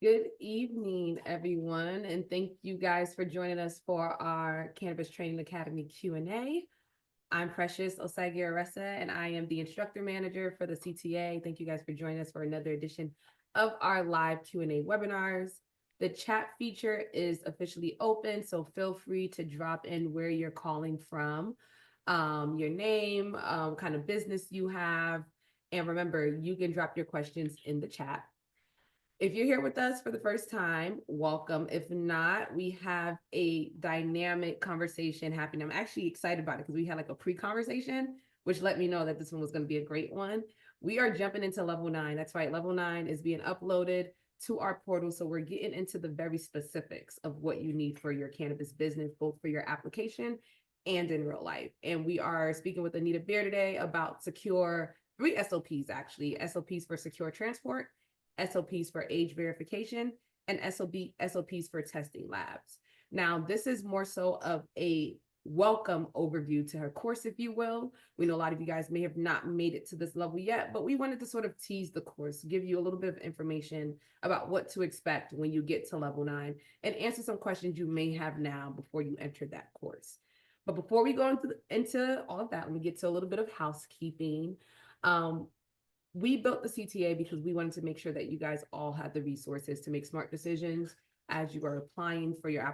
Good evening, everyone, and thank you guys for joining us for our Cannabis Training Academy Q&A. I'm Precious Osagie-Aresa, and I am the instructor manager for the CTA. Thank you guys for joining us for another edition of our live Q&A webinars. The chat feature is officially open, so feel free to drop in where you're calling from, your name, kind of business you have, and remember, you can drop your questions in the chat. If you're here with us for the first time, welcome. If not, we have a dynamic conversation happening. I'm actually excited about it because we had like a pre-conversation, which let me know that this one was going to be a great one. We are jumping into level 9. That's right. Level 9 is being uploaded to our portal. So we're getting into the very specifics of what you need for your cannabis business, both for your application and in real life. And we are speaking with Anita Bear today about three SOPs, actually. SOPs for secure transport, SOPs for age verification, and SOPs for testing labs. Now, this is more so of a welcome overview to her course, if you will. We know a lot of you guys may have not made it to this level yet, but we wanted to sort of tease the course, give you a little bit of information about what to expect when you get to level 9, and answer some questions you may have now before you enter that course. But before we go into all of that, let me get to a little bit of housekeeping. We built the CTA because we wanted to make sure that you guys all had the resources to make smart decisions as you are applying for your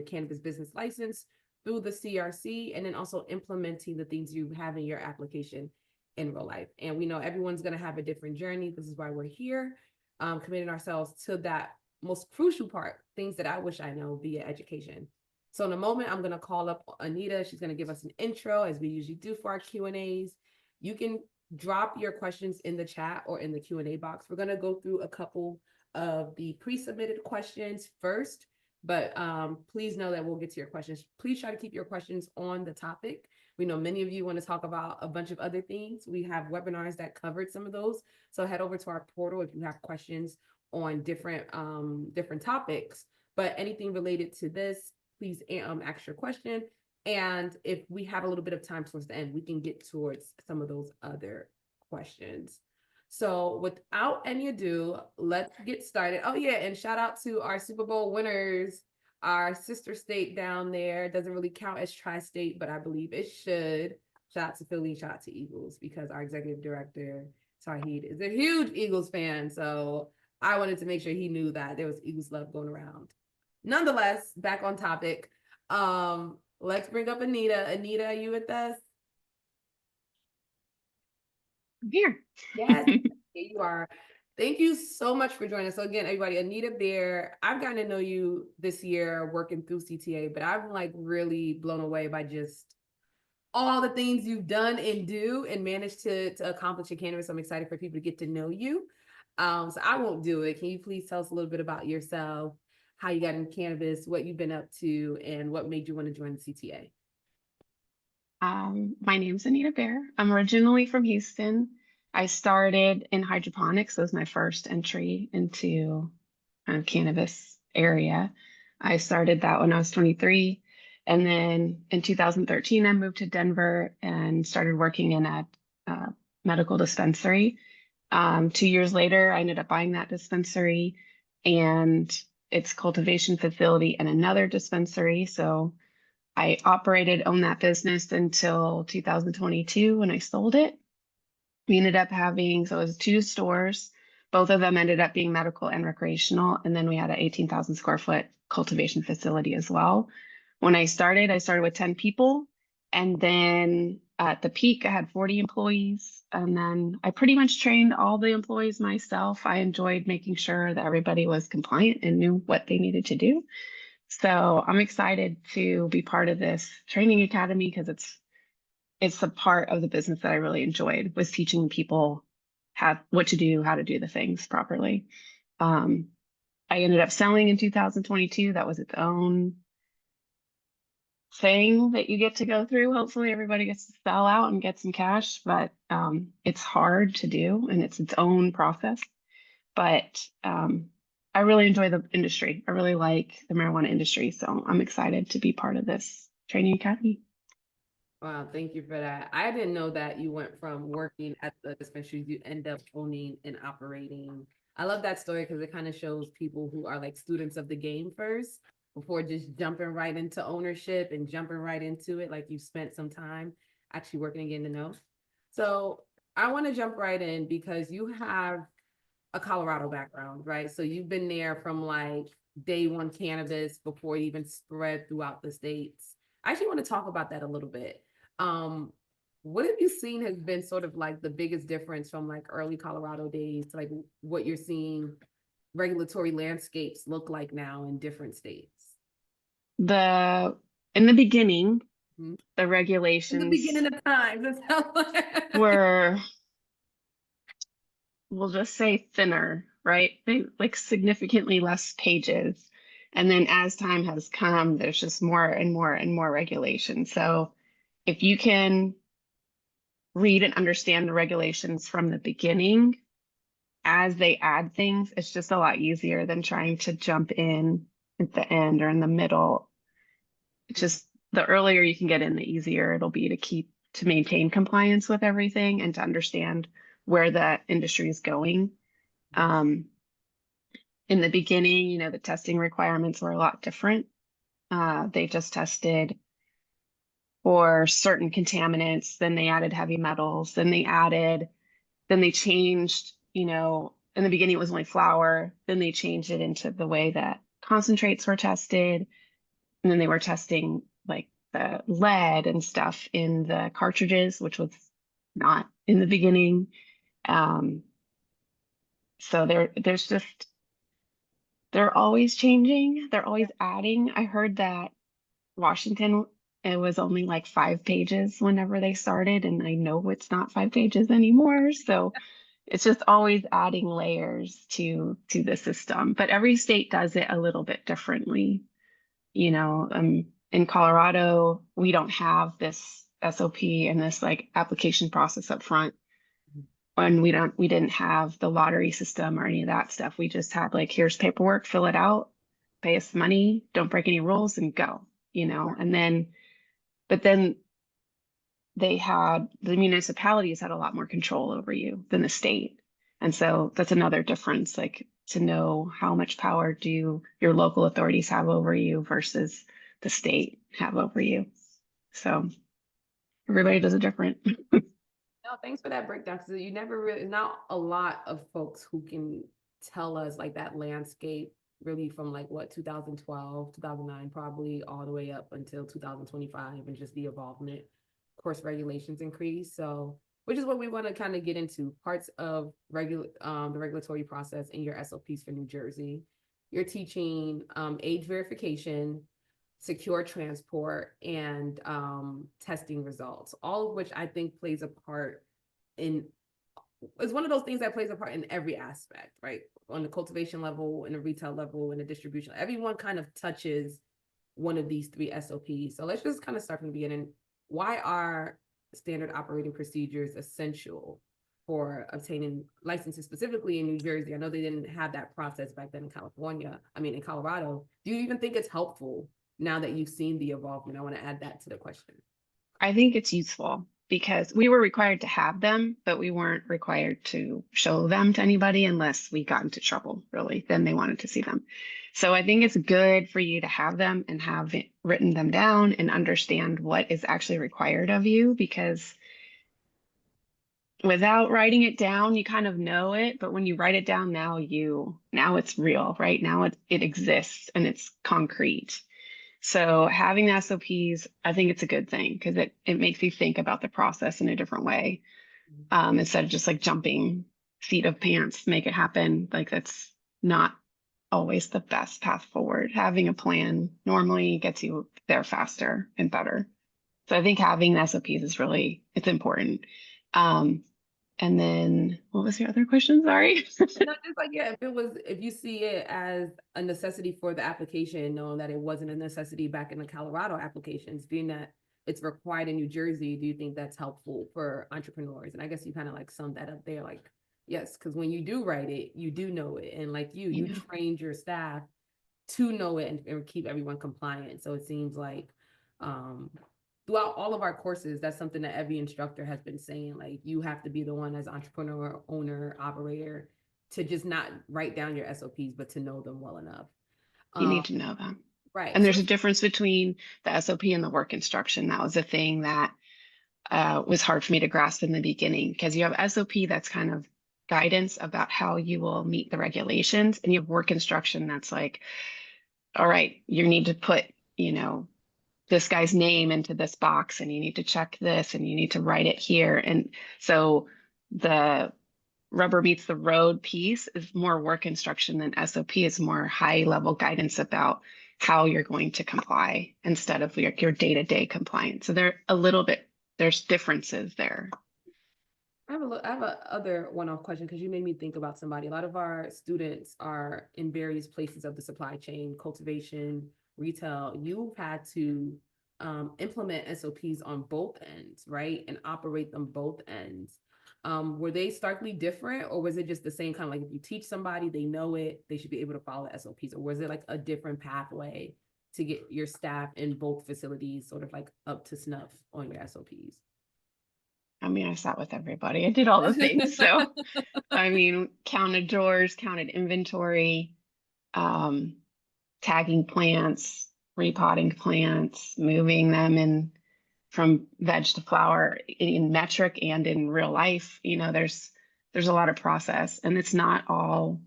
cannabis business license through the CRC, and then also implementing the things you have in your application in real life. And we know everyone's going to have a different journey. This is why we're here, committing ourselves to that most crucial part, things that I wish I know via education. So in a moment, I'm going to call up Anita. She's going to give us an intro, as we usually do for our Q&As. You can drop your questions in the chat or in the Q&A box. We're going to go through a couple of the pre-submitted questions first, but please know that we'll get to your questions. Please try to keep your questions on the topic. We know many of you want to talk about a bunch of other things. We have webinars that covered some of those. So head over to our portal if you have questions on different topics, but anything related to this, please ask your question. And if we have a little bit of time towards the end, we can get towards some of those other questions. So without any ado, let's get started. Oh yeah, and shout out to our Super Bowl winners, our sister state down there. It doesn't really count as tri-state, but I believe it should. Shout out to Philly, shout out to Eagles, because our executive director, Tahid, is a huge Eagles fan. So I wanted to make sure he knew that there was Eagles love going around. Nonetheless, back on topic. Let's bring up Anita. Anita, are you with us? I'm here. Yes, here you are. Thank you so much for joining us. So again, everybody, Anita Bear, I've gotten to know you this year working through CTA, but I'm like really blown away by just all the things you've done and do and managed to accomplish in cannabis. I'm excited for people to get to know you. So I won't do it. Can you please tell us a little bit about yourself, how you got into cannabis, what you've been up to, and what made you want to join the CTA? My name's Anita Bear. I'm originally from Houston. I started in hydroponics. That was my first entry into cannabis area. I started that when I was 23. And then in 2013, I moved to Denver and started working in a medical dispensary. 2 years later, I ended up buying that dispensary and its cultivation facility and another dispensary. So I owned that business until 2022 when I sold it. We ended up having, so it was 2 stores. Both of them ended up being medical and recreational. And then we had an 18,000 square foot cultivation facility as well. When I started with 10 people. And then at the peak, I had 40 employees. And then I pretty much trained all the employees myself. I enjoyed making sure that everybody was compliant and knew what they needed to do. So I'm excited to be part of this training academy because it's a part of the business that I really enjoyed, was teaching people what to do, how to do the things properly. I ended up selling in 2022. That was its own thing that you get to go through. Hopefully everybody gets to sell out and get some cash, but it's hard to do and it's its own process. But I really enjoy the industry. I really like the marijuana industry. So I'm excited to be part of this training academy. Wow, thank you for that. I didn't know that you went from working at the dispensary, you end up owning and operating I love that story because it kind of shows people who are like students of the game first before just jumping right into ownership and jumping right into it. Like you spent some time actually working and getting to know. So I want to jump right in because you have a Colorado background, right? So you've been there from like day one cannabis before it even spread throughout the states. I actually want to talk about that a little bit. Um, what have you seen has been sort of like the biggest difference from like early Colorado days to like what you're seeing regulatory landscapes look like now in different states? The in the beginning, Mhm. the In the regulations beginning of time, it sounds like. were, we'll just say thinner, right? They like significantly less pages. And then as time has come, there's just more and more and more regulation. So if you can read and understand the regulations from the beginning, as they add things, it's just a lot easier than trying to jump in at the end or in the middle. It's just the earlier you can get in, the easier it'll be to maintain compliance with everything and to understand where the industry is going. Um, in the beginning, the testing requirements were a lot different. They just tested for certain contaminants, then they added heavy metals, then they changed, in the beginning it was only flour, then they changed it into the way that concentrates were tested, and then they were testing like the lead and stuff in the cartridges, which was not in the beginning. Um, so they're always changing, they're always adding. I heard that Washington, it was only like 5 pages whenever they started, and I know it's not 5 pages anymore. So it's just always adding layers to the system. But every state does it a little bit differently. In Colorado, we don't have this SOP and this like application process up front. And we didn't have the lottery system or any of that stuff. We just had like, here's paperwork, fill it out, pay us money, don't break any rules and go. But then the municipalities had a lot more control over you than the state. And so that's another difference, like to know how much power do your local authorities have over you versus the state have over you. So everybody does it different. No, thanks for that breakdown because you never really, not a lot of folks who can tell us like that landscape really from like what 2012, 2009, probably all the way up until 2025 and just the involvement. Of course, regulations increase. So, which is what we want to kind of get into parts of the regulatory process in your SOPs for New Jersey. You're teaching age verification, secure transport, and testing results, all of which I think plays a part in, it's one of those things that plays a part in every aspect, right? On the cultivation level, in the retail level, in the distribution, everyone kind of touches one of these three SOPs. So let's just kind of start from the beginning. Why are standard operating procedures essential for obtaining licenses, specifically in New Jersey? I know they didn't have that process back then in California. I mean, in Colorado. Do you even think it's helpful now that you've seen the involvement? I want to add that to the question. I think it's useful because we were required to have them, but we weren't required to show them to anybody unless we got into trouble, really. Then they wanted to see them. So I think it's good for you to have them and have written them down and understand what is actually required of you, because without writing it down, you kind of know it, but when you write it down now it's real, right? Now it exists and it's concrete. So having the SOPs, I think it's a good thing because it makes you think about the process in a different way. Instead of just like jumping seat of pants, make it happen. Like that's not always the best path forward. Having a plan normally gets you there faster and better. So I think having the SOPs it's important. Um, and then what was your other question? Sorry. Not just like, yeah, if you see it as a necessity for the application, knowing that it wasn't a necessity back in the Colorado applications, being that it's required in New Jersey, do you think that's helpful for entrepreneurs? And I guess you kind of like summed that up there, like, yes, because when you do write it, you do know it. And like you Yeah. trained your staff to know it and keep everyone compliant. So it seems like um throughout all of our courses, that's something that every instructor has been saying. Like you have to be the one as entrepreneur, owner, operator to just not write down your SOPs, but to know them well enough. You need to know them. Right. And So there's a difference between the SOP and the work instruction. That was a thing that was hard for me to grasp in the beginning, because you have SOP that's kind of guidance about how you will meet the regulations, and you have work instruction that's like, all right, you need to put, this guy's name into this box, and you need to check this, and you need to write it here. And so the rubber meets the road piece is more work instruction than SOP is more high level guidance about how you're going to comply instead of your day-to-day compliance. So there's differences there. I have a other one-off question, because you made me think about somebody. A lot of our students are in various places of the supply chain, cultivation, retail. You've had to implement SOPs on both ends, right? And operate them both ends. Were they starkly different, or was it just the same kind of like, if you teach somebody, they know it, they should be able to follow SOPs, or was it like a different pathway to get your staff in both facilities sort of like up to snuff on your SOPs? I mean, I sat with everybody. I did all the things. So, I mean, counted drawers, counted inventory, tagging plants, repotting plants, moving them in from veg to flower in metric and in real life. There's a lot of process, and it's not all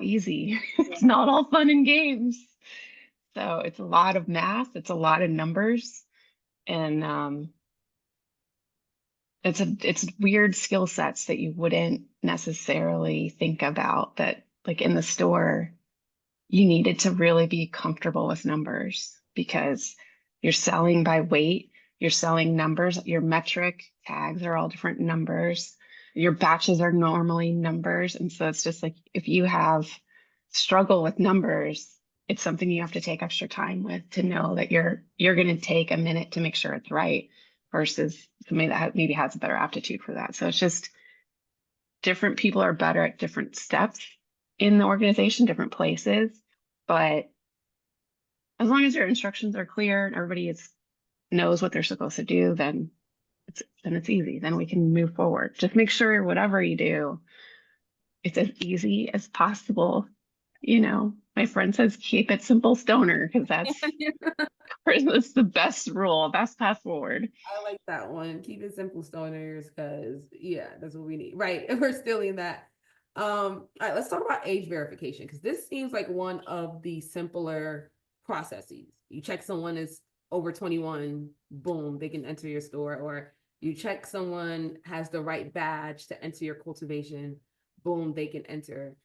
easy. It's not all fun and games. So it's a lot of math, it's a lot of numbers, and it's weird skill sets that you wouldn't necessarily think about, that like in the store you needed to really be comfortable with numbers, because you're selling by weight, you're selling numbers, your metric tags are all different numbers, your batches are normally numbers. And so it's just like, if you have struggle with numbers, it's something you have to take extra time with, to know that you're going to take a minute to make sure it's right, versus somebody that maybe has a better aptitude for that. So it's just different people are better at different steps in the organization, different places. But as long as your instructions are clear and everybody knows what they're supposed to do, then it's easy. Then we can move forward. Just make sure whatever you do, it's as easy as possible. My friend says, keep it simple, stoner, because that's the best rule, best path forward. I like that one. Keep it simple, stoners, because yeah, that's what we need. Right. We're still in that. All right, let's talk about age verification, because this seems like one of the simpler processes. You check someone is over 21, boom, they can enter your store, or you check someone has the right badge to enter your cultivation, boom, they can enter.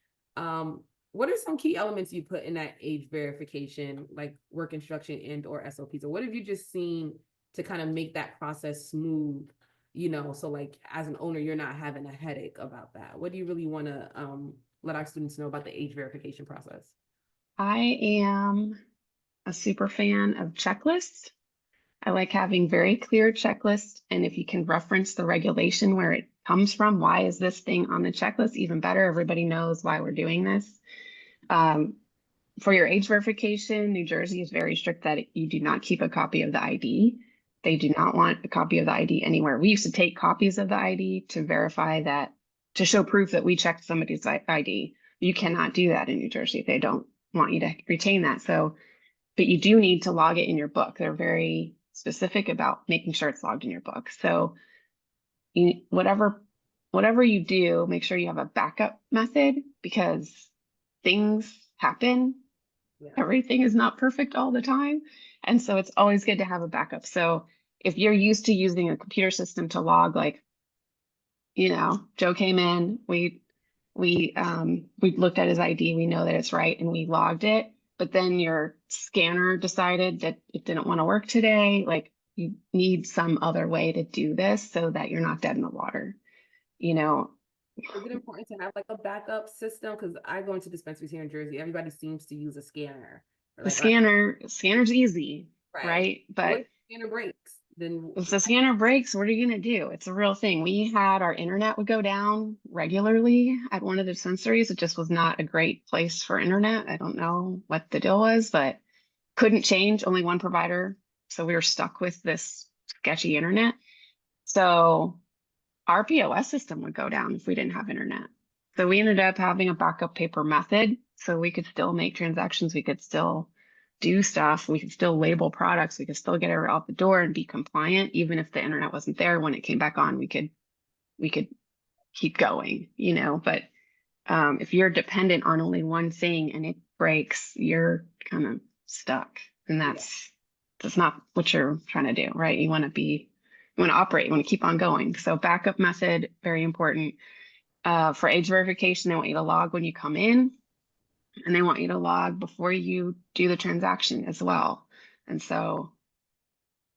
What are some key elements you put in that age verification, like work instruction and or SOPs? Or what have you just seen to kind of make that process smooth, so like as an owner, you're not having a headache about that? What do you really want to let our students know about the age verification process? I am a super fan of checklists. I like having very clear checklists. And if you can reference the regulation where it comes from, why is this thing on the checklist? Even better, everybody knows why we're doing this. For your age verification, New Jersey is very strict that you do not keep a copy of the ID. They do not want a copy of the ID anywhere. We used to take copies of the ID to verify that, to show proof that we checked somebody's ID. You cannot do that in New Jersey. They don't want you to retain that. So, but you do need to log it in your book. They're very specific about making sure it's logged in your book. So whatever you do, make sure you have a backup method, because things happen. Yeah. Everything is not perfect all the time. And so it's always good to have a backup. So if you're used to using a computer system to log, like, Joe came in, we looked at his ID, we know that it's right, and we logged it, but then your scanner decided that it didn't want to work today, like, you need some other way to do this so that you're not dead in the water. Is it important to have like a backup system? Because I go into dispensaries here in Jersey, everybody seems to use a scanner. The scanner's easy, right? What But if the scanner breaks? Then if the scanner breaks, what are you going to do? It's a real thing. We had our internet would go down regularly at one of the dispensaries. It just was not a great place for internet. I don't know what the deal was, but couldn't change, only one provider. So we were stuck with this sketchy internet. So our POS system would go down if we didn't have internet. So we ended up having a backup paper method so we could still make transactions, we could still do stuff, we could still label products, we could still get it out the door and be compliant, even if the internet wasn't there. When it came back on, we could keep going, you know. But if you're dependent on only one thing and it breaks, you're kind of stuck. And Yeah. that's not what you're trying to do, right? You want to operate, you want to keep on going. So backup method, very important. For age verification, they want you to log when you come in, and they want you to log before you do the transaction as well. And so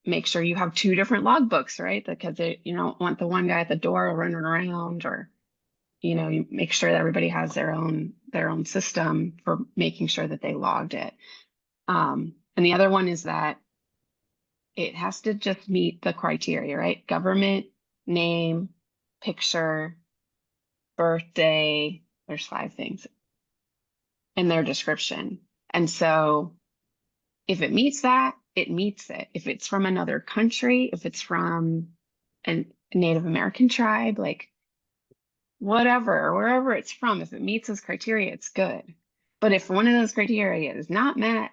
make sure you have two different logbooks, right? Because you don't want the one guy at the door running around, or you make sure that everybody has their own system for making sure that they logged it. And the other one is that it has to just meet the criteria, right? Government, name, picture, birthday. There's 5 things in their description. And so if it meets that, it meets it. If it's from another country, if it's from a Native American tribe, like whatever, wherever it's from, if it meets those criteria, it's good. But if one of those criteria is not met,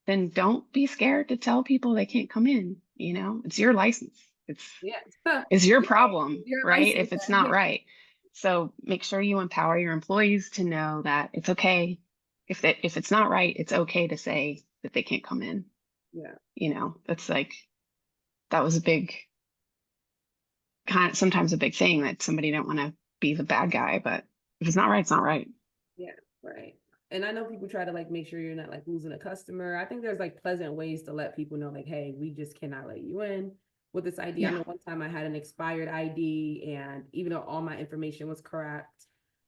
then don't be scared to tell people they can't come in. It's your license. It's Yeah. it's your You're right. problem, Your right? license. If it's not right. So make sure you empower your employees to know that it's okay. If it's not right, it's okay to say that they can't come in. Yeah. That's like, that was a big, sometimes a big thing, that somebody don't want to be the bad guy, but if it's not right, it's not right. Yeah. Right. And I know people try to like make sure you're not like losing a customer. I think there's like pleasant ways to let people know, like, hey, we just cannot let you in with this ID. I Yeah. know one time I had an expired ID, and even though all my information was correct,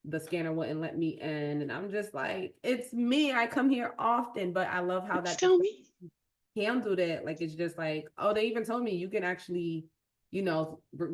the scanner wouldn't let me in. And I'm just like, it's me. I come here often, but I love how that Still me. handled it. Like, it's just like, oh, they even told me you can actually,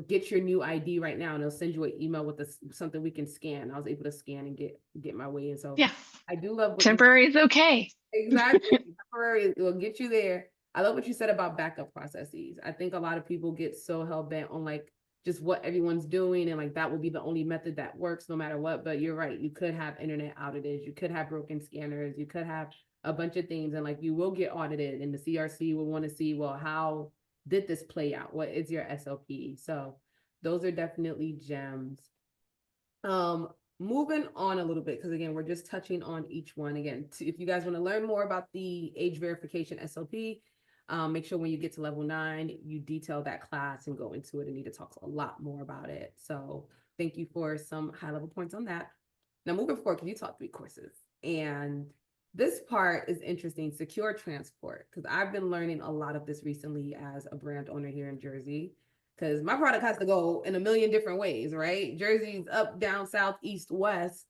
get your new ID right now, and they'll send you an email with something we can scan. I was able to scan and get my way in. So Yeah. I do love what you Temporary is okay. exactly. Temporary will get you there. I love what you said about backup processes. I think a lot of people get so hell bent on like just what everyone's doing, and like that will be the only method that works no matter what. But you're right. You could have internet outages. You could have broken scanners. You could have a bunch of things, and like you will get audited, and the CRC will want to see, well, how did this play out? What is your SOP? So those are definitely gems. Um, Moving on a little bit, because again, we're just touching on each one. Again, if you guys want to learn more about the age verification SOP, make sure when you get to level 9, you detail that class and go into it, and need to talk a lot more about it. So thank you for some high level points on that. Now moving forward, because you taught 3 courses, and this part is interesting, secure transport, because I've been learning a lot of this recently as a brand owner here in Jersey, because my product has to go in a million different ways, right? Jersey's up, down, south, east, west,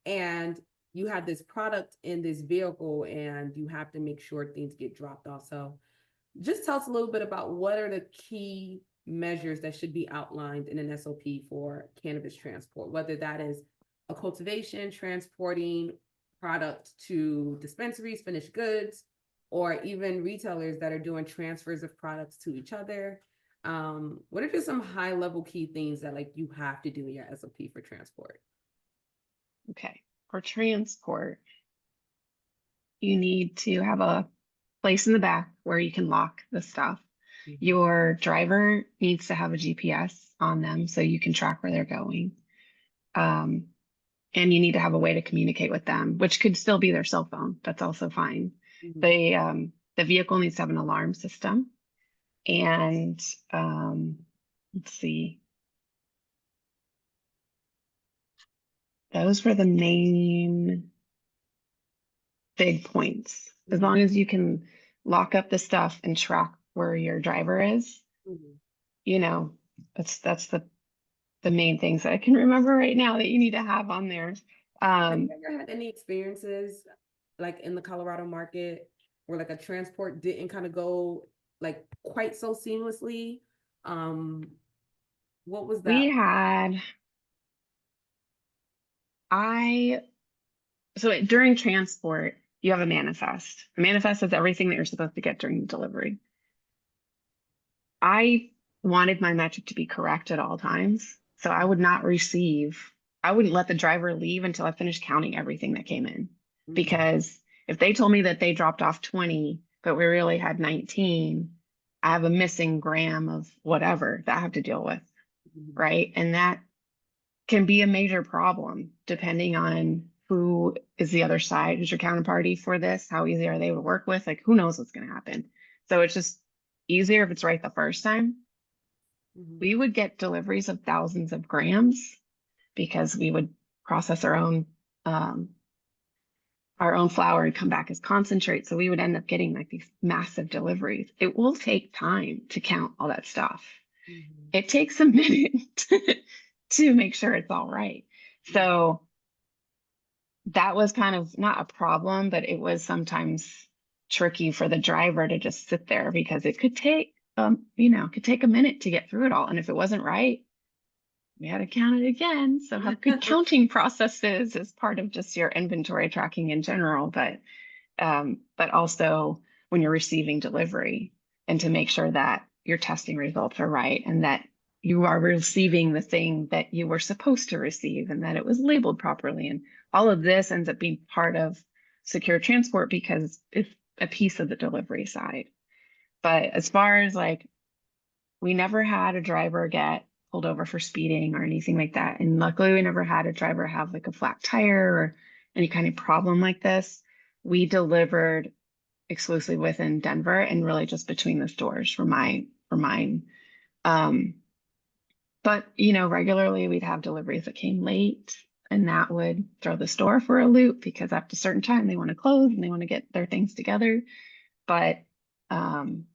and you have this product in this vehicle, and you have to make sure things get dropped off. So just tell us a little bit about what are the key measures that should be outlined in an SOP for cannabis transport, whether that is a cultivation, transporting product to dispensaries, finished goods, or even retailers that are doing transfers of products to each other. What are just some high level key things that like you have to do in your SOP for transport? Okay. For transport, you need to have a place in the back where you can lock the stuff. Mm-hmm. Your driver needs to have a GPS on them so you can track where they're going. And you need to have a way to communicate with them, which could still be their cell phone. That's also fine. Mm-hmm. The vehicle needs to have an alarm system. And let's see, those were the main big points. As Mm-hmm. long as you can lock up the stuff and track where your driver is, Mm-hmm. you know, that's the main things that I can remember right now that you need to have on there. Have you ever had any experiences like in the Colorado market where like a transport didn't kind of go like quite so seamlessly? Um, what was We that? had I so during transport, you have a manifest. The manifest is everything that you're supposed to get during the delivery. I wanted my metric to be correct at all times. So I would not receive, I wouldn't let the driver leave until I finished counting everything that came in. Mhm. Because if they told me that they dropped off 20, but we really had 19, I have a missing gram of whatever that I have to deal with, Mhm. right? And that can be a major problem depending on who is the other side, who's your counterparty for this, how easy are they to work with, like who knows what's going to happen. So it's just easier if it's right the first time. Mhm. We would get deliveries of thousands of grams because we would process um, our own flour and come back as concentrate. So we would end up getting like these massive deliveries. It will take time to count all that stuff. Mhm. It takes a minute to make sure it's all right. Mhm. So that was kind of not a problem, but it was sometimes tricky for the driver to just sit there because it could take, it could take a minute to get through it all. And if it wasn't right, we had to count it again. So have good counting processes as part of just your inventory tracking in general, but also when you're receiving delivery and to make sure that your testing results are right and that you are receiving the thing that you were supposed to receive and that it was labeled properly. And all of this ends up being part of secure transport because it's a piece of the delivery side. But as far as like, we never had a driver get pulled over for speeding or anything like that. And luckily, we never had a driver have like a flat tire or any kind of problem like this. We delivered exclusively within Denver and really just between the stores for mine. Um, but regularly we'd have deliveries that came late and that would throw the store for a loop because after a certain time they want to close and they want to get their things together. But um,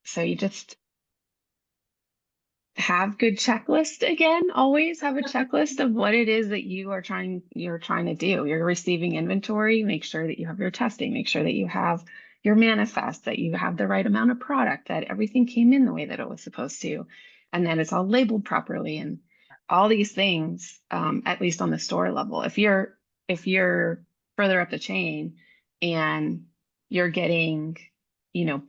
so you just have good checklist again, always have a checklist of what it is that you're trying to do. You're receiving inventory, make sure that you have your testing, make sure that you have your manifest, that you have the right amount of product, that everything came in the way that it was supposed to, and that it's all labeled properly and all these things, at least on the store level. If you're further up the chain and you're getting,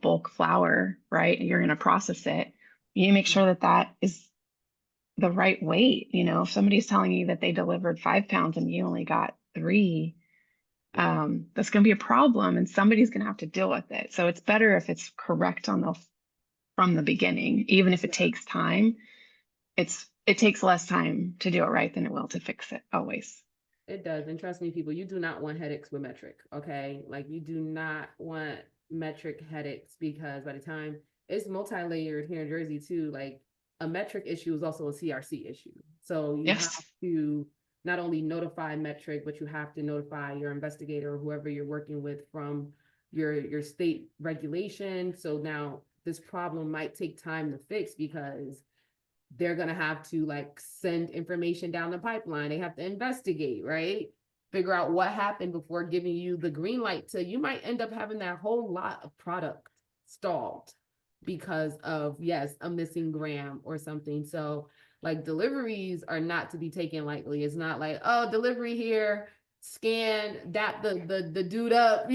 bulk flour, right? You're going to process it, you make sure that that is the right weight. If somebody's telling you that they delivered 5 pounds and you only got 3, that's going to be a problem and somebody's going to have to deal with it. So it's better if it's correct from the beginning, even if it takes time. It takes less time to do it right than it will to fix it always. It does. And trust me, people, you do not want headaches with metric. Okay. Like you do not want metric headaches because by the time it's multi-layered here in Jersey too, like a metric issue is also a CRC issue. So you have Yes. to not only notify metric, but you have to notify your investigator or whoever you're working with from your state regulation. So now this problem might take time to fix because they're going to have to like send information down the pipeline. They have to investigate, right? Figure out what happened before giving you the green light to, you might end up having that whole lot of product stalled because of, yes, a missing gram or something. So like deliveries are not to be taken lightly. It's not like, oh, delivery here, scan that the dude up,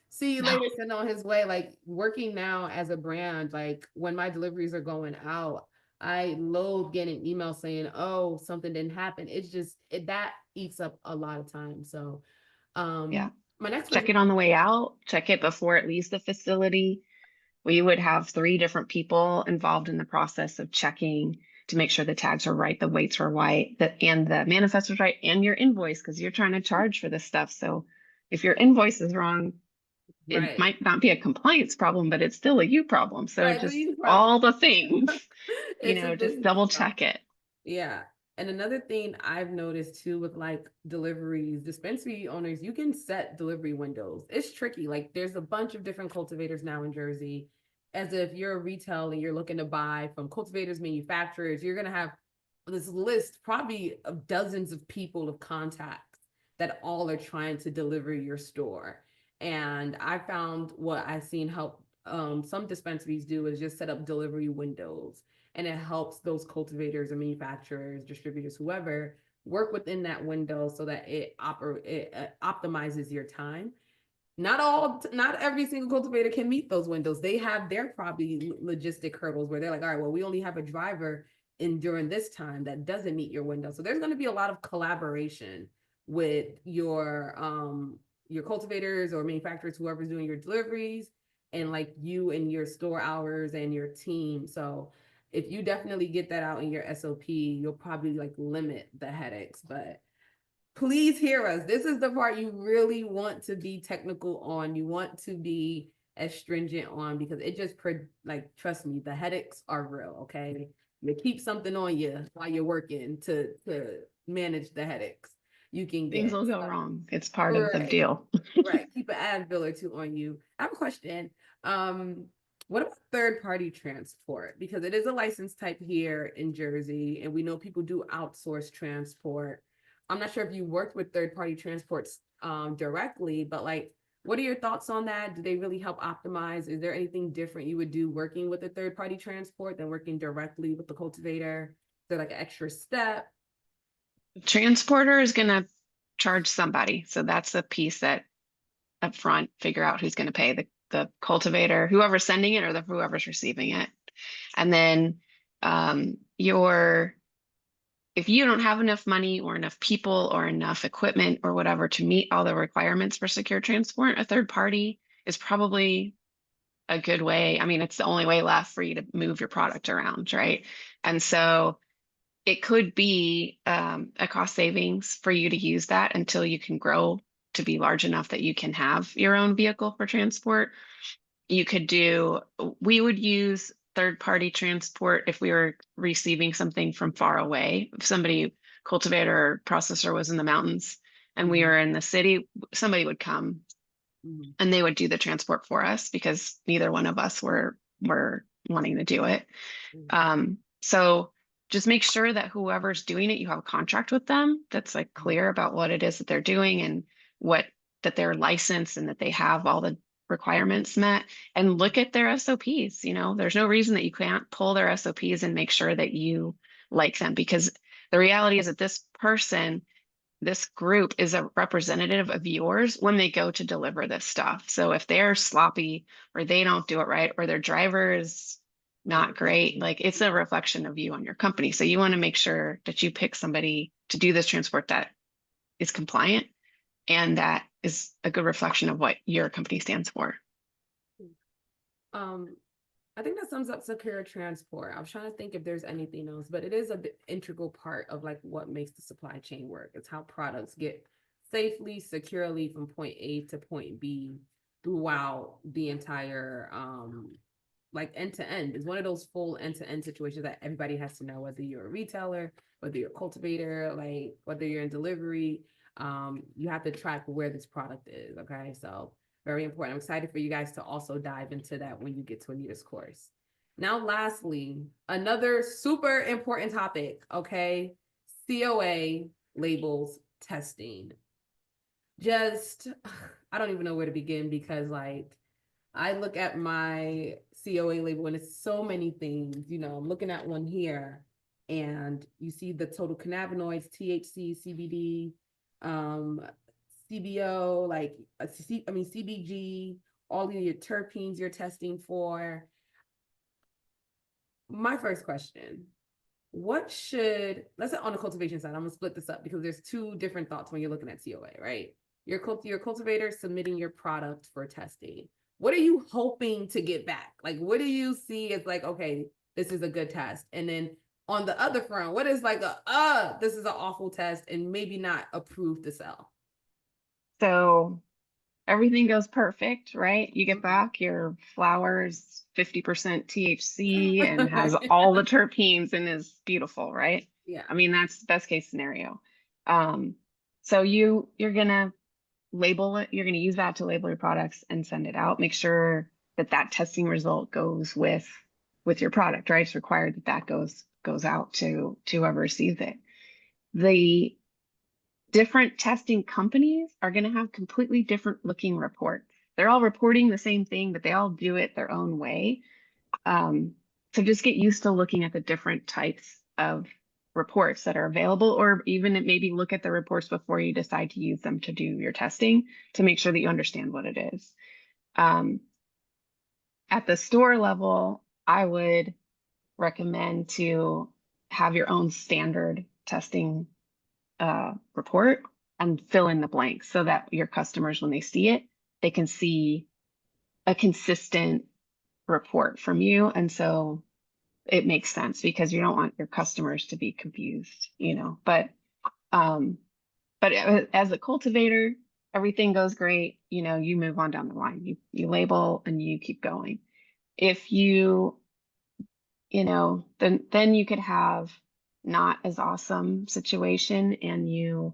see you No. later, send on his way. Like working now as a brand, like when my deliveries are going out, I loathe getting an email saying, "Oh, something didn't happen." It's just that eats up a lot of time. So, Yeah. my next Check question. it on the way out. Check it before it leaves the facility. We would have 3 different people involved in the process of checking to make sure the tags are right, the weights are right, and the manifest is right, and your invoice, because you're trying to charge for this stuff. So if your invoice is wrong, it Right, might not be a compliance problem, but it's still a you problem. So right, just the problem. all the things, It's a just business double problem. check it. Yeah. And another thing I've noticed too with like deliveries, dispensary owners, you can set delivery windows. It's tricky. Like there's a bunch of different cultivators now in Jersey. As if you're a retail and you're looking to buy from cultivators, manufacturers, you're going to have this list probably of dozens of people of contacts that all are trying to deliver your store. And I found what I've seen help some dispensaries do is just set up delivery windows, and it helps those cultivators and manufacturers, distributors, whoever work within that window so that it optimizes your time. Not every single cultivator can meet those windows. They have their probably logistic hurdles where they're like, all right, well, we only have a driver in during this time that doesn't meet your window. So there's going to be a lot of collaboration with your cultivators or manufacturers, whoever's doing your deliveries, and like you and your store hours and your team. So if you definitely get that out in your SOP, you'll probably like limit the headaches. But please hear us. This is the part you really want to be technical on. You want to be as stringent on, because it just like, trust me, the headaches are real. Okay, you keep something on you while you're working to manage the headaches you can Things get. will go So, wrong. It's part of the right, deal. right. Keep an Advil or two on you. I have a question. Um, what about third-party transport? Because it is a license type here in Jersey, and we know people do outsource transport. I'm not sure if you worked with third-party transports directly, but like, what are your thoughts on that? Do they really help optimize? Is there anything different you would do working with a third-party transport than working directly with the cultivator? Is there like an extra step? Transporter is going to charge somebody. So that's the piece that up front, figure out who's going to pay the cultivator, whoever's sending it or whoever's receiving it. And then your if you don't have enough money or enough people or enough equipment or whatever to meet all the requirements for secure transport, a third party is probably a good way. I mean, it's the only way left for you to move your product around, right? And so it could be a cost savings for you to use that until you can grow to be large enough that you can have your own vehicle for transport. We would use third party transport if we were receiving something from far away. If somebody, cultivator or processor, was in the mountains and we Mhm, were in the city, somebody would come mhm, and they would do the transport for us because neither one of us were wanting to do it. mhm, So just make sure that whoever's doing it, you have a contract with them that's like mhm, clear about what it is that they're doing and what that they're licensed and that they have all the requirements met, and look at their SOPs. There's no reason that you can't pull their SOPs and make sure that you like them, because the reality is that this group is a representative of yours when they go to deliver this stuff. So if they're sloppy or they don't do it right or their driver is not great, like it's a reflection of you on your company. So you want to make sure that you pick somebody to do this transport that is compliant and that is a good reflection of what your company stands for. Um, I think that sums up secure transport. I was trying to think if there's anything else, but it is a bit integral part of like what makes the supply chain work. It's how products get safely, securely from point A to point B throughout the entire like end to end. It's one of those full end to end situations that everybody has to know, whether you're a retailer, whether you're a cultivator, like whether you're in delivery, you have to track where this product is. Okay. So very important. I'm excited for you guys to also dive into that when you get to Anita's course. Now, lastly, another super important topic, okay? COA labels testing. Just, I don't even know where to begin, because like I look at my COA label and it's so many things. I'm looking at one here and you see the total cannabinoids, THC, CBD, um, CBO, like CBG, all of your terpenes you're testing for. My first question, let's say on the cultivation side, I'm gonna split this up because there's two different thoughts when you're looking at COA, right? Your cultivator submitting your product for testing. What are you hoping to get back? Like, what do you see as like, okay, this is a good test? And then on the other front, what is like this is an awful test and maybe not approved to sell? So everything goes perfect, right? You get Mhm. back your flower's 50% THC and has Right. all the terpenes and is beautiful, right? Yeah. I mean, that's best case scenario. Um, so you're gonna label it, you're gonna use that to label your products and send it out. Make sure that that testing result goes with your product, right? It's required that that goes out to whoever receives it. The different testing companies are going to have completely different looking reports. They're all reporting the same thing, but they all do it their own way. So just get used to looking at the different types of reports that are available, or even maybe look at the reports before you decide to use them to do your testing to make sure that you understand what it is. Um, at the store level, I would recommend to have your own standard testing report and fill in the blanks so that your customers, when they see it, they can see a consistent report from you. And so it makes sense because you don't want your customers to be confused, you know. Um, but as a cultivator, everything goes great. You know, you move on down the line. You label and you keep going. If you, you know, then you could have not as awesome situation and you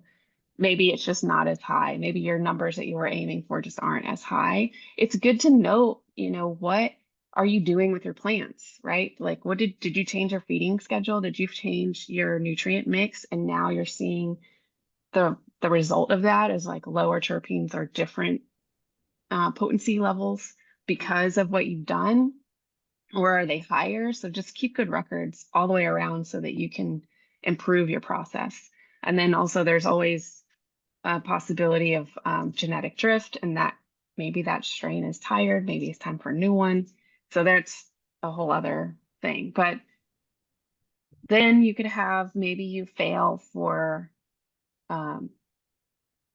maybe it's just not as high. Maybe your numbers that you were aiming for just aren't as high. It's good to know, you know, what are you doing with your plants, right? Like what did you change your feeding schedule? Did you change your nutrient mix? And now you're seeing the result of that is like lower terpenes or different potency levels because of what you've done, or are they higher? So just keep good records all the way around so that you can improve your process. And then also there's always possibility of genetic drift, and that maybe that strain is tired, maybe it's time for a new one. So that's a whole other thing. But then you could have maybe you fail um,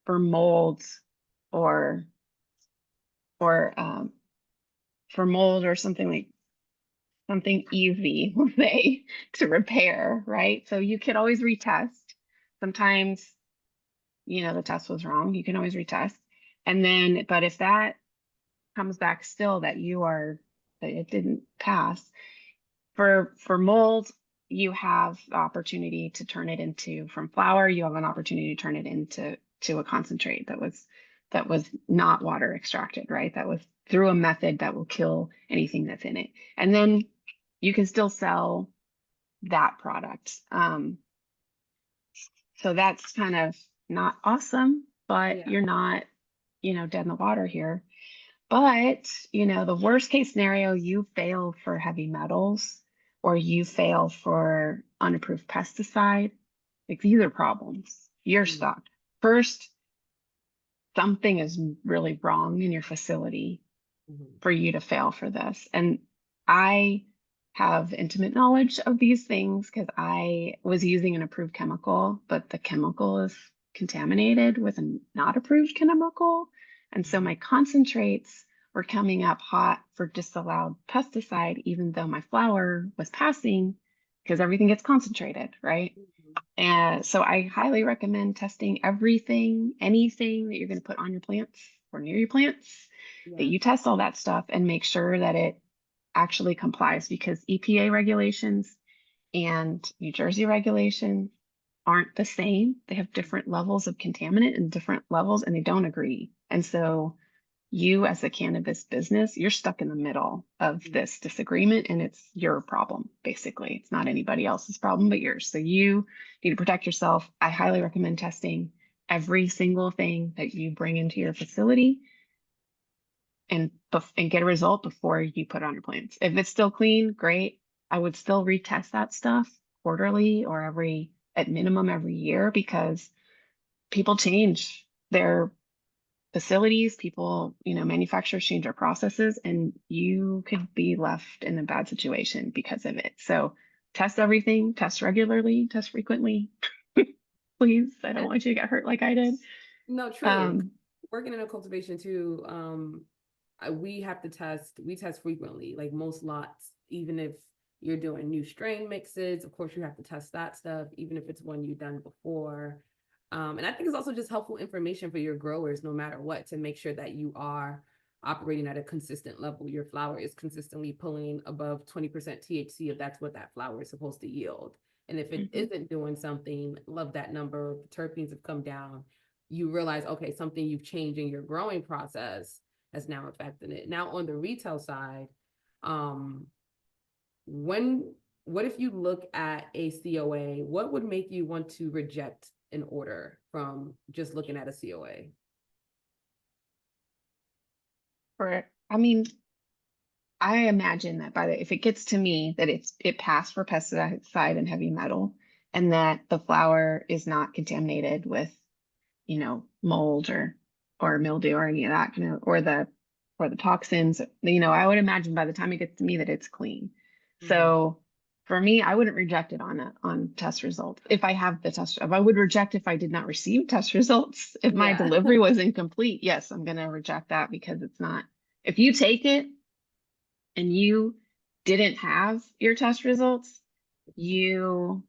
for molds or or for mold or something like something easy, we'll say, to repair, right? So you could always retest. Sometimes, you know, the test was wrong. You can always retest. And then, but if that comes back still that that it didn't pass, for mold, you have the opportunity to turn it into from flour, you have an opportunity to turn it into a concentrate that was not water extracted, right? That was through a method that will kill anything that's in it. And then you can still sell that product. So that's kind of not awesome, but Yeah. you're not, you know, dead in the water here. But, you know, the worst case scenario, you fail for heavy metals or you fail for unapproved pesticide. Like these are problems. You're Mhm. stuck. First, something is really wrong in your facility Mhm. for you to fail for this. And I have intimate knowledge of these things because I was using an approved chemical, but the chemical is contaminated with a not approved chemical. And so Mhm. my concentrates were coming up hot for disallowed pesticide, even though my flower was passing because everything gets concentrated, right? Mhm. And so I highly recommend testing everything, anything that you're going to put on your plants or near your plants, that Yeah. you test all that stuff and make sure that it actually complies because EPA regulations and New Jersey regulations aren't the same. They have different levels of contaminant and different levels, and they don't agree. And so you as a cannabis business, you're stuck in the middle of Mhm. this disagreement and it's your problem, basically. It's not anybody else's problem but yours. So you need to protect yourself. I highly recommend testing every single thing that you bring into your facility and get a result before you put it on your plants. If it's still clean, great. I would still retest that stuff quarterly or at minimum every year because people change their facilities, people, you know, manufacturers change their processes, and you could be left in a bad situation because of it. So test everything, test regularly, test frequently, please. I don't And want you to get hurt like I did. no, true. Um, Working in a cultivation too, we test frequently, like most lots, even if you're doing new strain mixes, of course you have to test that stuff, even if it's one you've done before. And I think it's also just helpful information for your growers, no matter what, to make sure that you are operating at a consistent level. Your flower is consistently pulling above 20% THC if that's what that flower is supposed to yield. And if it mhm. isn't doing something, love that number, the terpenes have come down, you realize, okay, something you've changed in your growing process has now affected it. Now on the retail side, um, when what if you look at a COA? What would make you want to reject an order from just looking at a COA? I mean, I imagine that if it gets to me that it passed for pesticide and heavy metal, and that the flower is not contaminated with, you know, mold or mildew or any of that kind of or the toxins, you know, I would imagine by the time it gets to me that it's clean. Mhm. So For me, I wouldn't reject it on test results. If I have the test, I would reject if I did not receive test results. If my Yeah. delivery was incomplete, yes, I'm going to reject that because it's not. If you take it and you didn't have your test results, you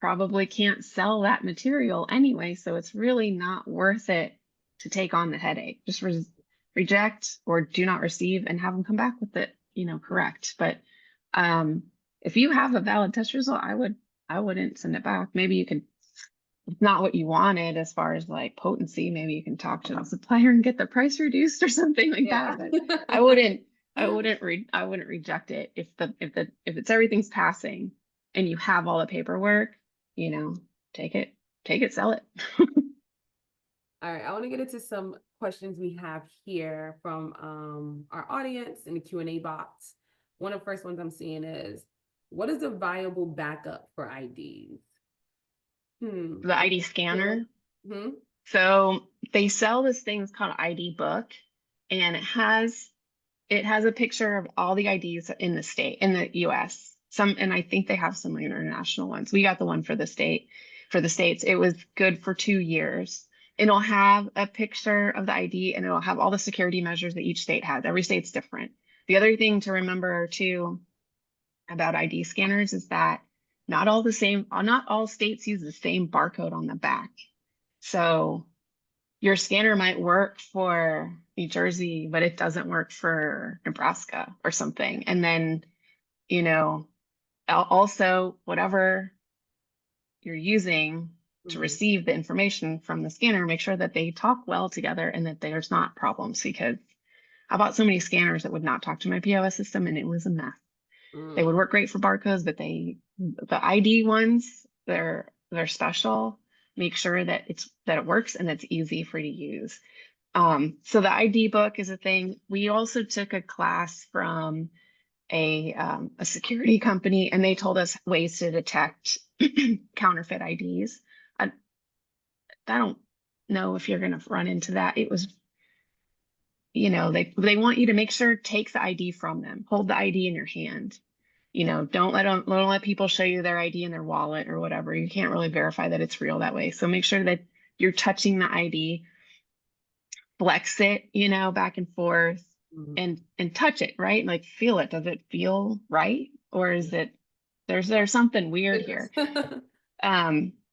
probably can't sell that material anyway. So it's really not worth it to take on the headache. Just reject or do not receive and have them come back with it, correct. But um, if you have a valid test result, I wouldn't send it back. Maybe you could, it's not what you wanted as far as like potency. Maybe you can talk to the supplier and get the price reduced or something like Yeah. that. But I wouldn't reject it if it's everything's passing and you have all the paperwork, take it, sell it. All right, I want to get into some questions we have here from our audience in the Q&A box. One of the first ones I'm seeing is, what is a viable backup for IDs? The ID scanner. Hmm. So they sell this thing that's called ID book, and it has a picture of all the IDs in the US. And I think they have some international ones. We got the one for the States. It was good for 2 years. It'll have a picture of the ID and it'll have all the security measures that each state has. Every state's different. The other thing to remember too about ID scanners is that not all states use the same barcode on the back. So your scanner might work for New Jersey, but it doesn't work for Nebraska or something. And then, also whatever you're using to receive the information from the scanner, make sure that they talk well together and that there's not problems. Because I bought so many scanners that would not talk to my POS system and it was a mess. They would work great for barcodes, but the ID ones, they're special. Make sure that it works and it's easy for you to use. So the ID book is a thing. We also took a class from a security company, and they told us ways to detect counterfeit IDs. I don't know if you're going to run into that. It was, they want you to make sure take the ID from them, hold the ID in your hand. Don't let people show you their ID in their wallet or whatever. You can't really verify that it's real that way. So make sure that you're touching the ID, flex it, back and forth, and touch it, right? Like feel it. Does it feel right? Or is it there's something weird here?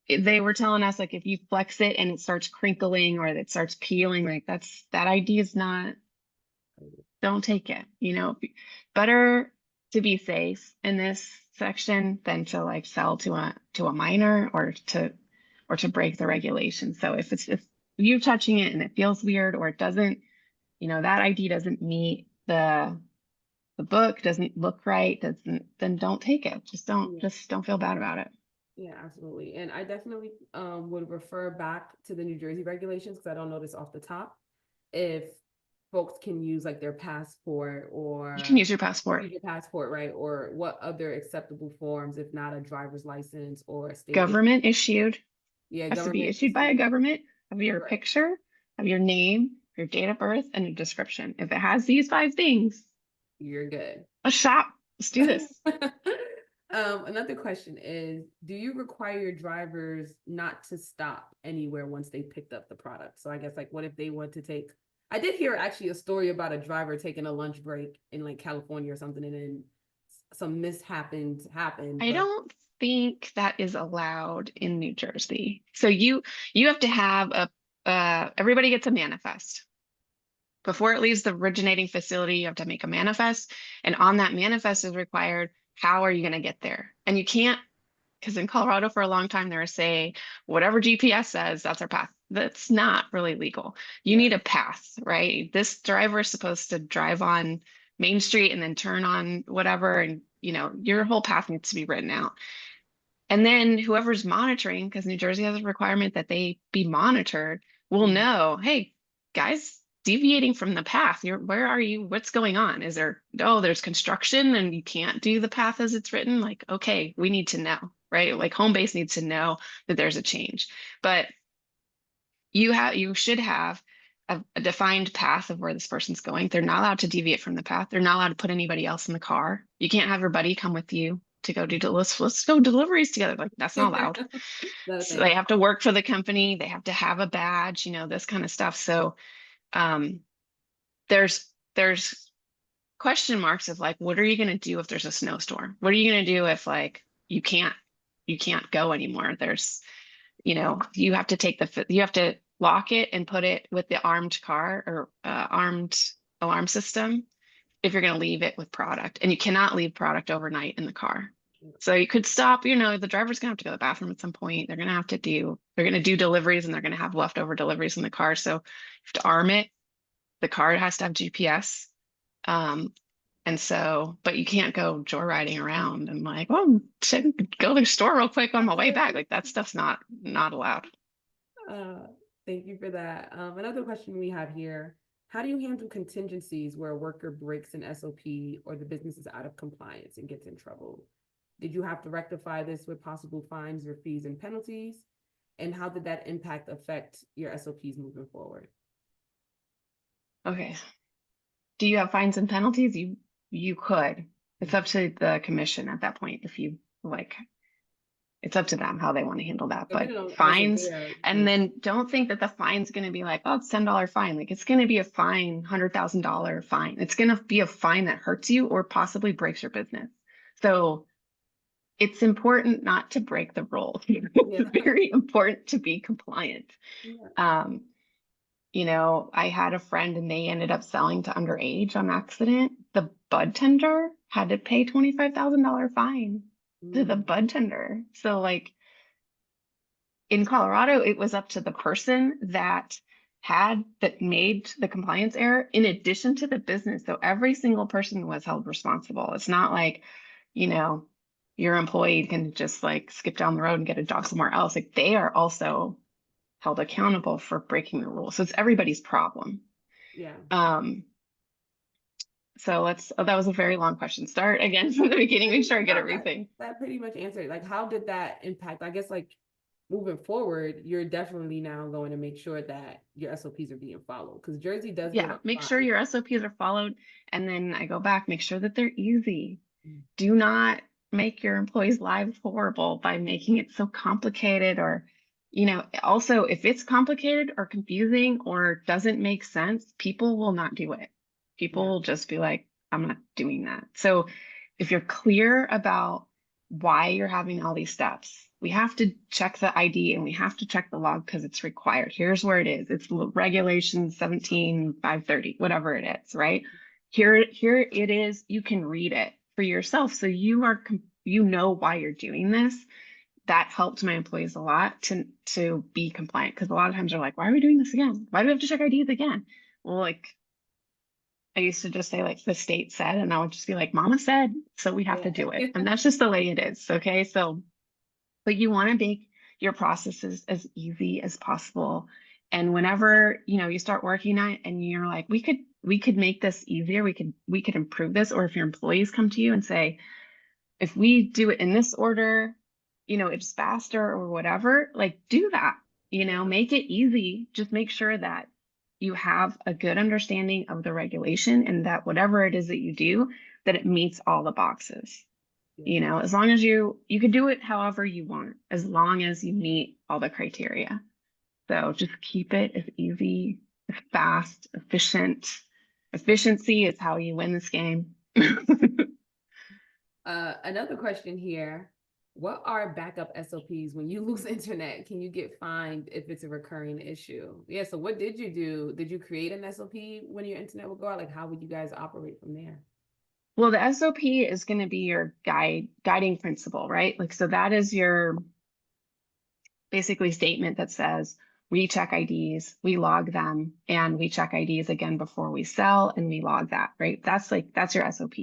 They were telling us like if you flex it and it starts crinkling or it starts peeling, like that ID is not, don't take it. Better to be safe in this section than to like sell to a minor or to break the regulation. So if you touching it and it feels weird or it doesn't, that ID doesn't meet the book, doesn't look right, then don't take it. Just don't feel bad about it. Yeah, absolutely. And I definitely would refer back to the New Jersey regulations because I don't know this off the top. If folks can use like their passport or You can use your passport. Right? Or what other acceptable forms, if not a driver's license or a state Government issued. Yeah, Has to be government issued by a government. Have your Right. picture, have your name, your date of birth, and a description. If it has these 5 things, You're good. let's shop. Let's do this. Another question is, do you require your drivers not to stop anywhere once they picked up the product? So I guess like what if they want to take, I did hear actually a story about a driver taking a lunch break in like California or something, and then some happened. I don't think that is allowed in New Jersey. So you have to have everybody gets a manifest. Before it leaves the originating facility, you have to make a manifest. And on that manifest is required, how are you going to get there? And you can't, because in Colorado for a long time, they were saying, whatever GPS says, that's our path. That's not really legal. You need a path, right? This driver is supposed to drive on Main Street and then turn on whatever. And, your whole path needs to be written out. And then whoever's monitoring, because New Jersey has a requirement that they be monitored, will know, hey, guys, deviating from the path, where are you? What's going on? There's construction and you can't do the path as it's written? Like, okay, we need to know, right? Like home base needs to know that there's a change. But you should have a defined path of where this person's going. They're not allowed to deviate from the path. They're not allowed to put anybody else in the car. You can't have your buddy come with you. to go let's go deliveries together. Like that's not allowed. Another So thing. they have to work for the company. They have to have a badge, this kind of stuff. So um, there's question marks of like, what are you going to do if there's a snowstorm? What are you going to do if like you can't go anymore? You have to you have to lock it and put it with the armed car or armed alarm system if you're going to leave it with product, and you cannot leave product overnight in the car. So you could stop, the driver's gonna have to go to the bathroom at some point. They're gonna do deliveries and they're gonna have leftover deliveries in the car. So you have to arm it. The car has to have GPS. Um, but you can't go joyriding around and like, oh, go to the store real quick on my way back. Like that stuff's not allowed. Uh, Thank you for that. Another question we have here, how do you handle contingencies where a worker breaks an SOP or the business is out of compliance and gets in trouble? Did you have to rectify this with possible fines or fees and penalties? And how did that impact affect your SOPs moving forward? Okay. Do you have fines and penalties? You could. It's up to the commission at that point if you like. It's up to them how they want to handle that. But Depending on how fines, severe. and then don't think that the fine's going to be like, oh, it's $10 fine. Like it's going to be a fine, $100,000 fine. It's going to be a fine that hurts you or possibly breaks your business. So it's important not to break the rule. Yeah. It's very important to be compliant. Yeah. I had a friend and they ended up selling to underage on accident. The bud tender had to pay $25,000 fine to the bud tender. So like in Colorado, it was up to the person that made the compliance error in addition to the business. So every single person was held responsible. It's not like, you know, your employee can just like skip down the road and get a job somewhere else. Like they are also held accountable for breaking the rules. So it's everybody's problem. Yeah. That was a very long question. Start again from the beginning, make sure I get everything. That pretty much answered. Like, how did that impact? I guess like moving forward, you're definitely now going to make sure that your SOPs are being followed because Jersey does give Yeah, a make fine. sure your SOPs are followed. And then I go back, make sure that they're easy. Mm. Do not make your employees' lives horrible by making it so complicated or, also if it's complicated or confusing or doesn't make sense, people will not do it. People will just be like, I'm not doing that. So if you're clear about why you're having all these steps, we have to check the ID and we have to check the log because it's required. Here's where it is. It's regulation 17-530, whatever it is, right? Here it is. You can read it for yourself. So you know why you're doing this. That helped my employees a lot to be compliant because a lot of times they're like, why are we doing this again? Why do we have to check IDs again? Well, like I used to just say like the state said, and I would just be like, Mama said, so we have to do it. And that's just the way it is. Okay. So, but you want to make your processes as easy as possible. And whenever, you start working on it and you're like, we could make this easier. We could improve this. Or if your employees come to you and say, if we do it in this order, it's faster or whatever, like do that, make it easy. Just make sure that you have a good understanding of the regulation and that whatever it is that you do, that it meets all the boxes. As long as you can do it however you want, as long as you meet all the criteria. So just keep it as easy, as fast, efficient. Efficiency is how you win this game. Another question here. What are backup SOPs when you lose internet? Can you get fined if it's a recurring issue? Yeah, so what did you do? Did you create an SOP when your internet would go out? Like, how would you guys operate from there? Well, the SOP is going to be your guiding principle, right? Like, so that is your basically statement that says we check IDs, we log them, and we check IDs again before we sell, and we log that, right? That's your SOP.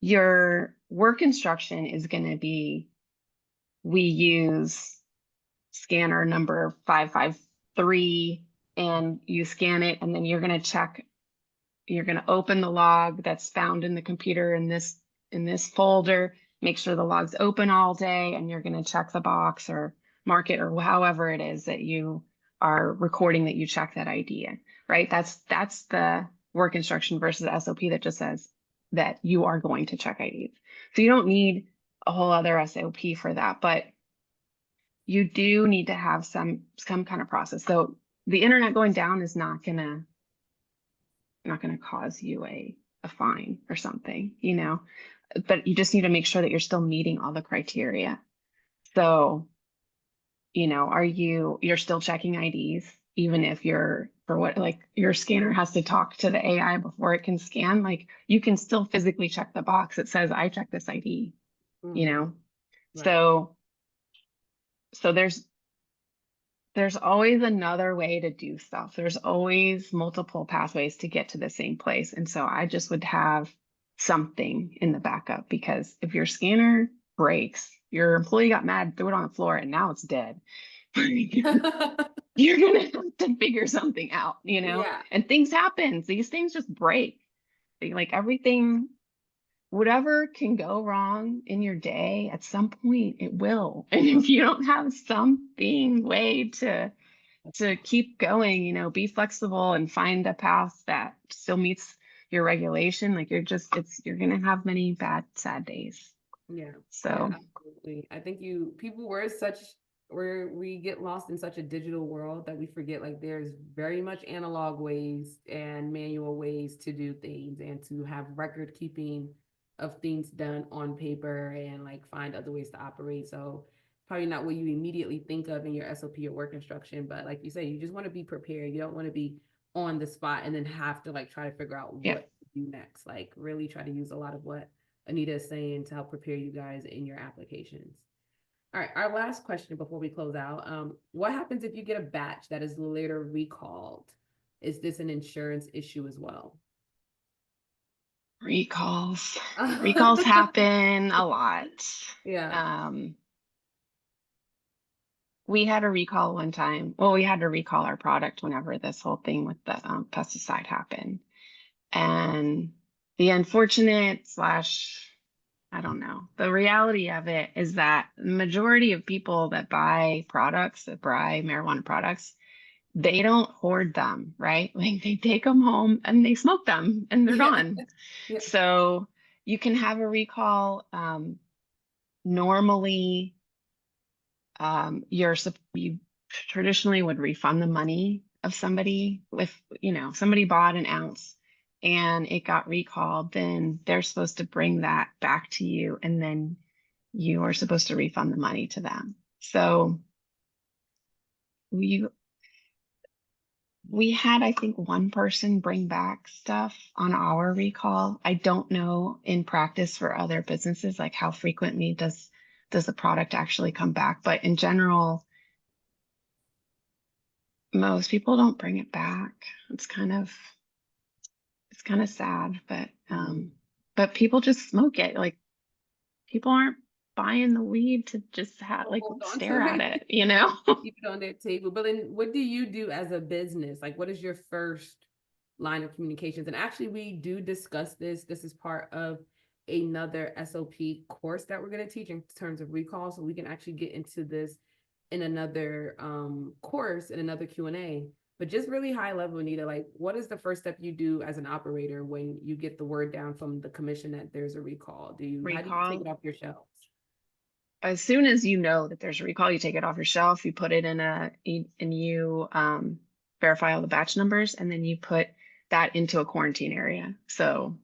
Your work instruction is going to be, we use scanner number 553 and you scan it, and then you're going to open the log that's found in the computer in this folder, make sure the log's open all day, and you're going to check the box or mark it or however it is that you are recording that you check that ID in, right? That's the work instruction versus the SOP that just says that you are going to check IDs. So you don't need a whole other SOP for that, but you do need to have some kind of process. So the internet going down is not gonna cause you a fine or something, but you just need to make sure that you're still meeting all the criteria. So, you're still checking IDs, even if like your scanner has to talk to the AI before it can scan, like you can still physically check the box that says, I checked this ID, you Mhm. know? Right. So, so there's always another way to do stuff. There's always multiple pathways to get to the same place. And so I just would have something in the backup, because if your scanner breaks, your employee got mad, threw it on the floor, and now it's dead. You're gonna have to figure something out. Yeah. And things happen. These things just break. Like everything, whatever can go wrong in your day, at some point it will. And if you don't have something way to keep going, be flexible and find a path that still meets your regulation, like you're gonna have many bad, sad days. Yeah, yeah, So absolutely. I think people where we get lost in such a digital world that we forget like there's very much analog ways and manual ways to do things and to have record keeping of things done on paper and like find other ways to operate. So probably not what you immediately think of in your SOP or work instruction, but like you say, you just want to be prepared. You don't want to be on the spot and then have to like try to figure out yeah. what to do next. Like really try to use a lot of what Anita is saying to help prepare you guys in your applications. All right, our last question before we close out. What happens if you get a batch that is later recalled? Is this an insurance issue as well? Recalls. Recalls happen a lot. Yeah. Um, we had a recall one time. Well, we had to recall our product whenever this whole thing with the pesticide happened. And the unfortunate slash, I don't know, the reality of it is that the majority of people that buy products, that buy marijuana products, they don't hoard them, right? Like they take them home and they smoke them and they're Yeah. gone. Yeah. So you can have a recall. Normally, you traditionally would refund the money of somebody. If somebody bought an ounce and it got recalled, then they're supposed to bring that back to you, and then you are supposed to refund the money to them. So we we had, I think, one person bring back stuff on our recall. I don't know in practice for other businesses, like how frequently does the product actually come back, but in general, most people don't bring it back. It's kind of sad, but people just smoke it. Like people aren't buying the weed to just like Hold on stare to at it. it. Keep it on their table. But then what do you do as a business? Like what is your first line of communications? And actually we do discuss this. This is part of another SOP course that we're going to teach in terms of recall. So we can actually get into this in another course in another Q&A. But just really high level, Anita, like what is the first step you do as an operator when you get the word down from the commission that there's a recall? How do you take Recall. it off your shelves? As soon as you know that there's a recall, you take it off your shelf, you put it and you verify all the batch numbers, and then you put that into a quarantine area. So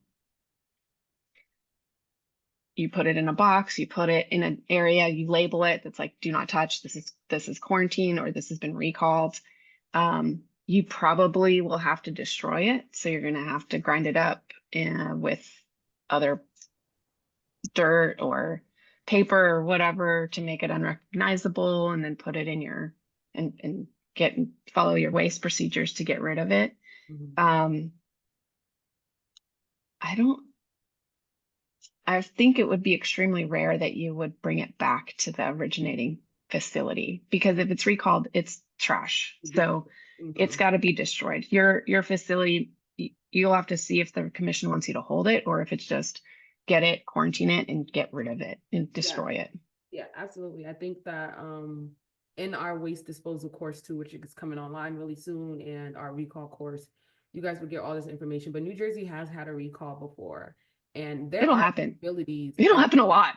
you put it in a box, you put it in an area, you label it that's like, do not touch. This is quarantine, or this has been recalled. You probably will have to destroy it. So you're going to have to grind it up with other dirt or paper or whatever to make it unrecognizable, and then put it in your and follow your waste procedures to get rid of it. Mhm. Um, I don't I think it would be extremely rare that you would bring it back to the originating facility, because if it's recalled, it's trash. So it's Mhm. got to be destroyed. Your facility, you'll have to see if the commission wants you to hold it, or if it's just get it, quarantine it, and get rid of it and Yeah. destroy it. Yeah, absolutely. I think that in our waste disposal course too, which is coming online really soon, and our recall course, you guys will get all this information. But New Jersey has had a recall before, and there It'll are happen. abilities It'll on happen a lot.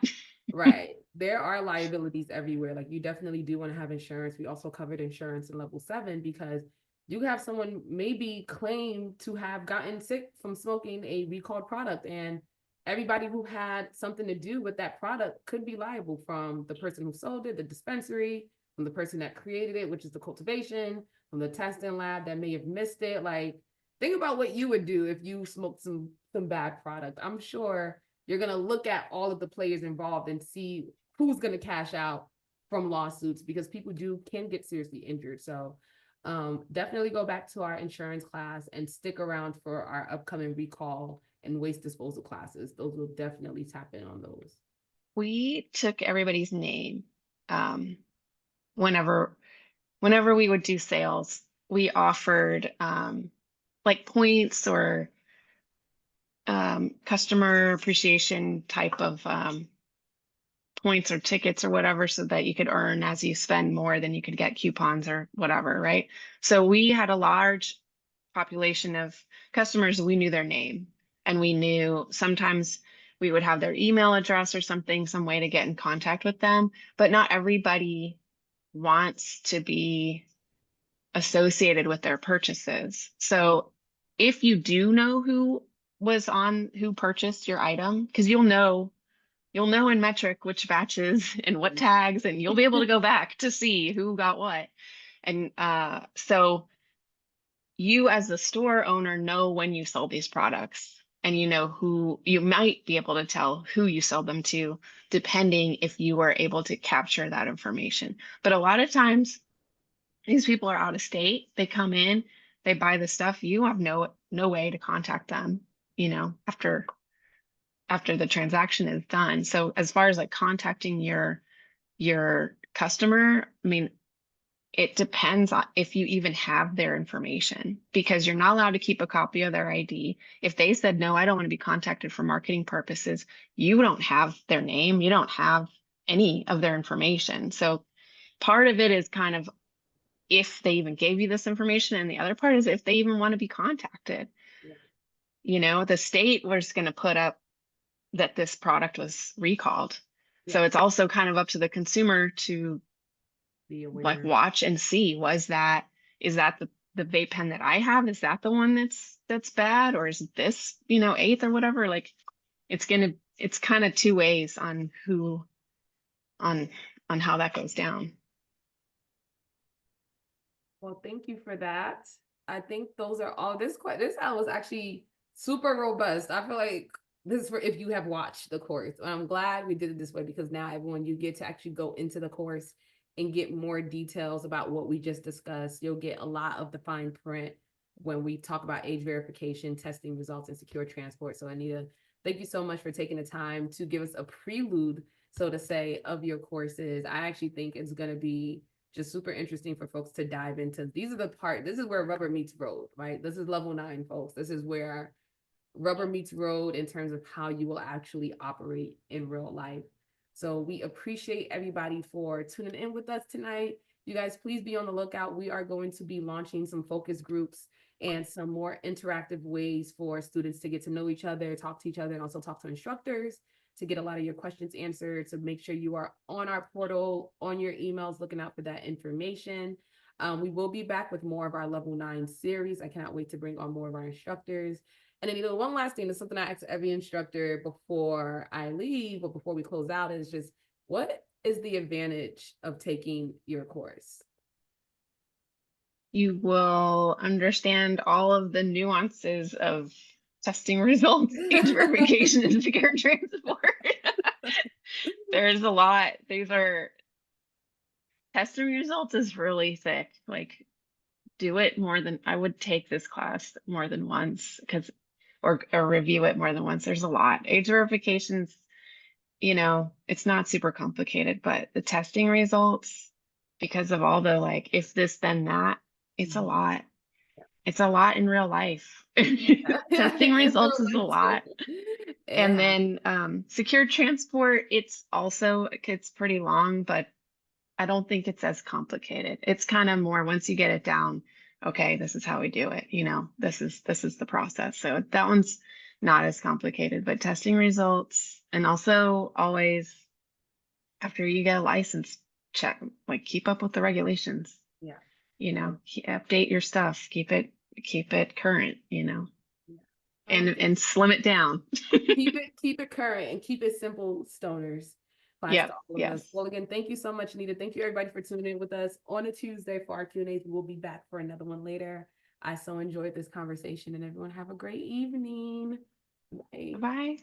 Right. There are liabilities everywhere. Like you definitely do want to have insurance. We also covered insurance in level 7 because you have someone maybe claim to have gotten sick from smoking a recalled product, and everybody who had something to do with that product could be liable, from the person who sold it, the dispensary, from the person that created it, which is the cultivation, from the testing lab that may have missed it. Like, think about what you would do if you smoked some bad product. I'm sure you're going to look at all of the players involved and see who's going to cash out from lawsuits, because people can get seriously injured. So definitely go back to our insurance class and stick around for our upcoming recall and waste disposal classes. Those will definitely tap in on those. We took everybody's name um, whenever whenever we would do sales. We offered like points or customer appreciation type of points or tickets or whatever, so that you could earn as you spend more, than you could get coupons or whatever, right? So we had a large population of customers. We knew their name, and we knew sometimes we would have their email address or something, some way to get in contact with them, but not everybody wants to be associated with their purchases. So if you do know who purchased your item, because you'll know in metric which batches and what tags, and you'll be able to go back to see who got what. And so you as the store owner know when you sold these products, and you know who you might be able to tell who you sold them to, depending if you were able to capture that information. But a lot of times these people are out of state. They come in, they buy the stuff. You have no way to contact them, after the transaction is done. So as far as like contacting your customer, I mean, it depends on if you even have their information, because you're not allowed to keep a copy of their ID. If they said, no, I don't want to be contacted for marketing purposes, you don't have their name, you don't have any of their information. So part of it is kind of if they even gave you this information, and the other part is if they even want to be contacted. The state was going to put up that this product was recalled. So it's also kind of up to the consumer to Be aware. like watch and see, is that the vape pen that I have? Is that the one that's bad? Or is this, eighth or whatever? Like it's kind of two ways on on how that goes down. Well, thank you for that. I think those are all this was actually super robust. I feel like this is for if you have watched the course. I'm glad we did it this way, because now everyone, you get to actually go into the course and get more details about what we just discussed. You'll get a lot of the fine print when we talk about age verification, testing results, and secure transport. So Anita, thank you so much for taking the time to give us a prelude, so to say, of your courses. I actually think it's going to be just super interesting for folks to dive into. This is where rubber meets road, right? This is level 9, folks. This is where rubber meets road in terms of how you will actually operate in real life. So we appreciate everybody for tuning in with us tonight. You guys, please be on the lookout. We are going to be launching some focus groups and some more interactive ways for students to get to know each other, talk to each other, and also talk to instructors to get a lot of your questions answered. So make sure you are on our portal, on your emails, looking out for that information. We will be back with more of our level 9 series. I cannot wait to bring on more of our instructors. And then one last thing, is something I ask every instructor before I leave or before we close out, is just, what is the advantage of taking your course? You will understand all of the nuances of testing results, age verification, and secure transport. There's a lot. Testing results is really thick. Like, I would take this class more than once, or review it more than once. There's a lot. Age verifications, it's not super complicated, but the testing results, because of all the like, if this, then that, it's a lot. It's a lot in real life. Testing results is a lot. And then secure transport, it's pretty long, but I don't think it's as complicated. It's kind of more, once you get it down, okay, this is how we do it. This is the process. So that one's not as complicated, but testing results, and also always after you get a license, check, like keep up with the regulations, Yeah. update your stuff, keep it current, Yeah. All right. and slim it down. Keep it current and keep it simple, stoners. Applies to Yep. all of us. Yes. Well, again, thank you so much, Anita. Thank you everybody for tuning in with us on a Tuesday for our Q&As. We'll be back for another one later. I so enjoyed this conversation, and everyone have a great evening. Bye. Bye.